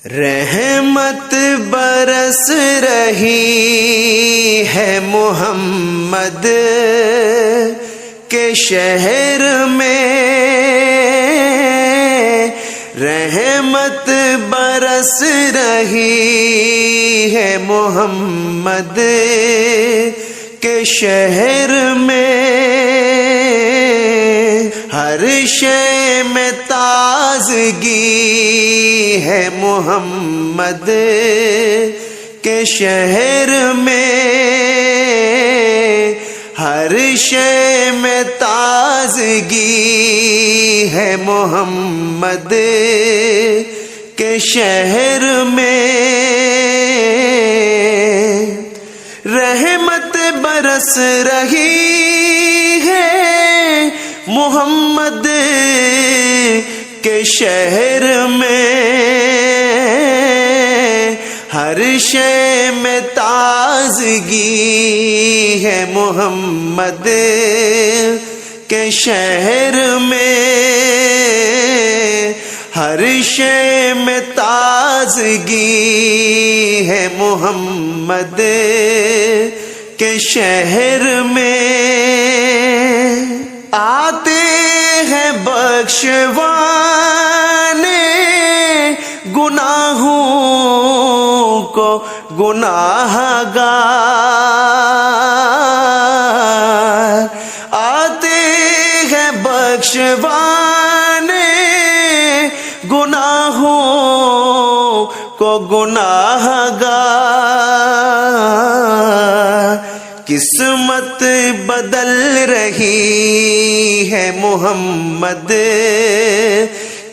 رحمت برس رہی ہے محمد کے شہر میں، رحمت برس رہی ہے محمد کے شہر میں، ہر شے میں تازگی ہے محمد کے شہر میں، ہر شے میں تازگی ہے محمد کے شہر میں، رحمت برس رہی ہے محمد کے شہر میں، ہر شے میں تازگی ہے محمد کے شہر میں، ہر شے میں تازگی ہے محمد کے شہر میں، آتے ہیں بخشوانے گناہوں کو گناہ گار، آتے ہیں بخشوانے گناہوں کو گناہ گار، قسمت بدل رہی ہے محمد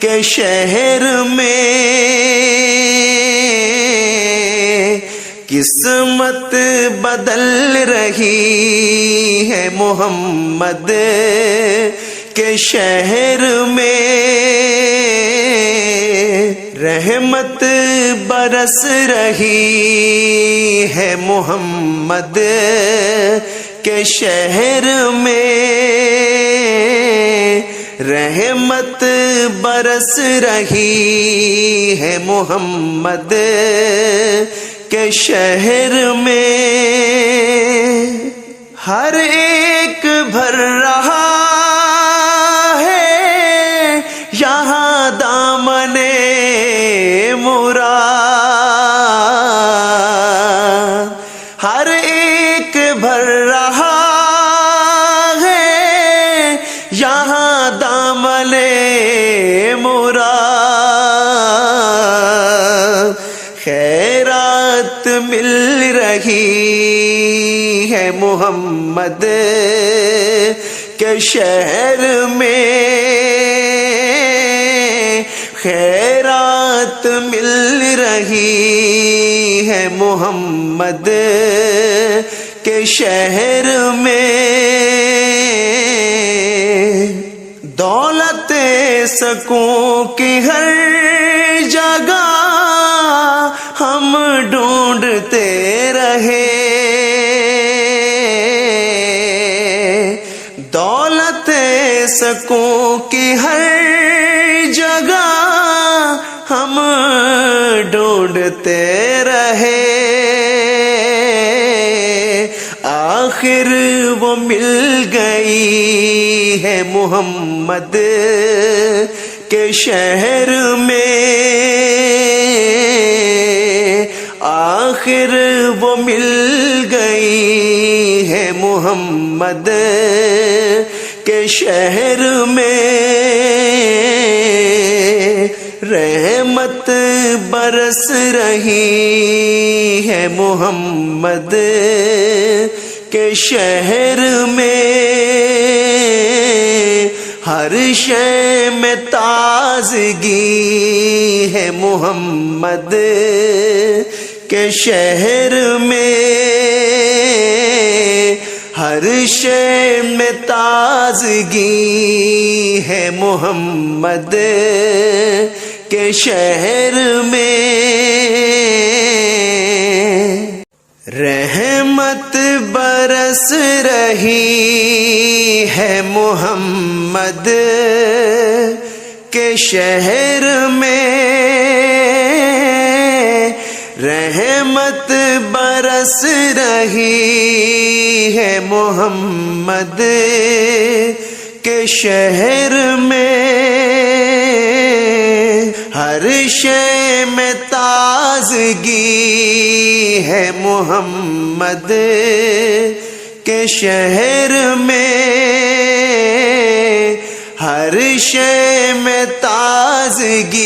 کے شہر میں، قسمت بدل رہی ہے محمد کے شہر میں، رحمت برس رہی ہے محمد کے شہر میں، رحمت برس رہی ہے محمد کے شہر میں، ہر ایک بھر رہا ہے یہاں دامن مراد، ہر ایک بھر رہا ہے یہاں دامن مراد، خیرات مل رہی ہے محمد کے شہر میں، خیرات مل رہی ہے محمد کے شہر میں، دولت سکوں کی ہر جگہ ہم ڈھونڈتے رہے، دولت سکوں کی ہر جگہ ہم ڈھونڈتے رہے، آخر وہ مل گئی ہے محمد کے شہر میں، آخر وہ مل گئی ہے محمد کے شہر میں، رحمت برس رہی ہے محمد کے شہر میں، ہر شے میں تازگی ہے محمد کے شہر میں، ہر شے میں تازگی ہے محمد کے شہر میں، رحمت برس رہی ہے محمد کے شہر میں رحمت برس رہی ہے محمد کے شہر میں، ہر شے میں تازگی ہے محمد کے شہر میں، ہر شے میں تازگی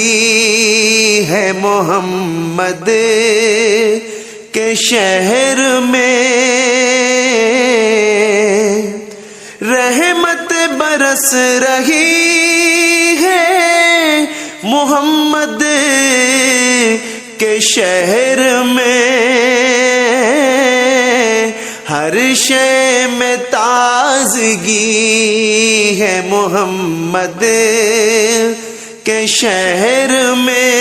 ہے محمد کے شہر میں، رحمت برس رہی ہے محمد کے شہر میں، ہر شے میں تازگی ہے محمد کے شہر میں،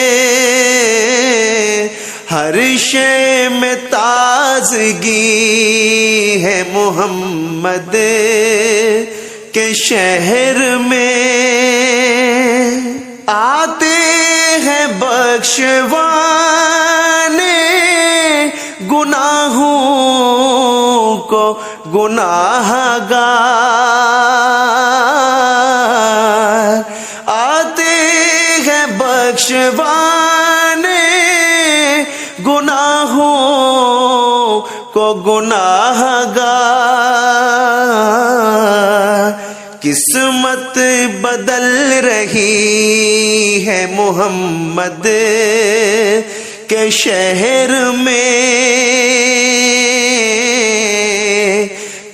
ہر شے میں تازگی ہے محمد کے شہر میں، آتے ہیں بخشوانے گناہوں کو گناہ گار، آتے ہیں بخشوانے گناہوں کو گناہ گار، قسمت بدل رہی ہے محمد کے شہر میں،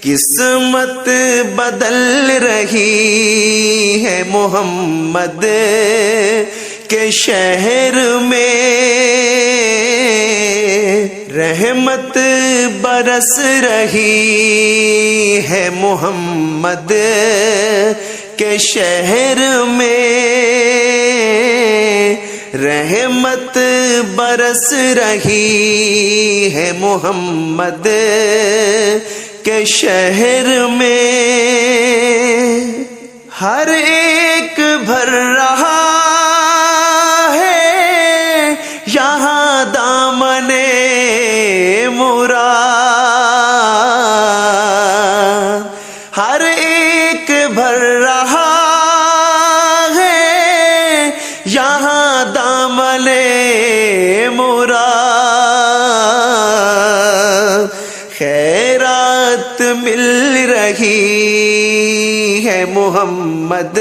قسمت بدل رہی ہے محمد کے شہر میں، رحمت برس رہی ہے محمد کے شہر میں، رحمت برس رہی ہے محمد کے شہر میں، ہر ایک بھر رہا ہے یہاں دامن مراد، ہر ایک بھر رہا ہے یہاں دامن مراد، خیرات مل رہی ہے محمد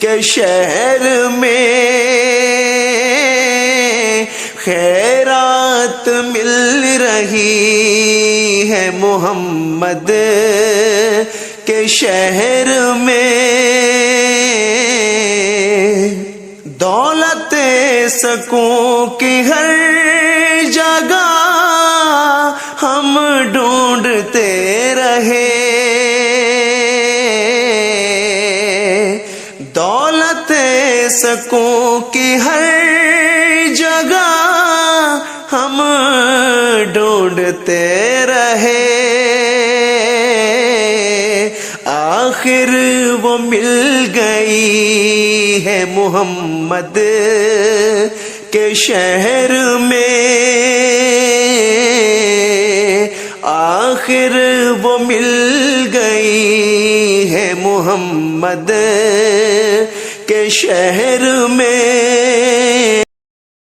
کے شہر میں، خیرات مل رہی ہے محمد کے شہر میں، دولت سکوں کی ہر جگہ ہم ڈھونڈتے رہے، دولت سکوں کی ہر جگہ ہم ڈھونڈتے رہے، آخر وہ مل گئی ہے محمد کے شہر میں، آخر وہ مل گئی ہے محمد کے شہر میں۔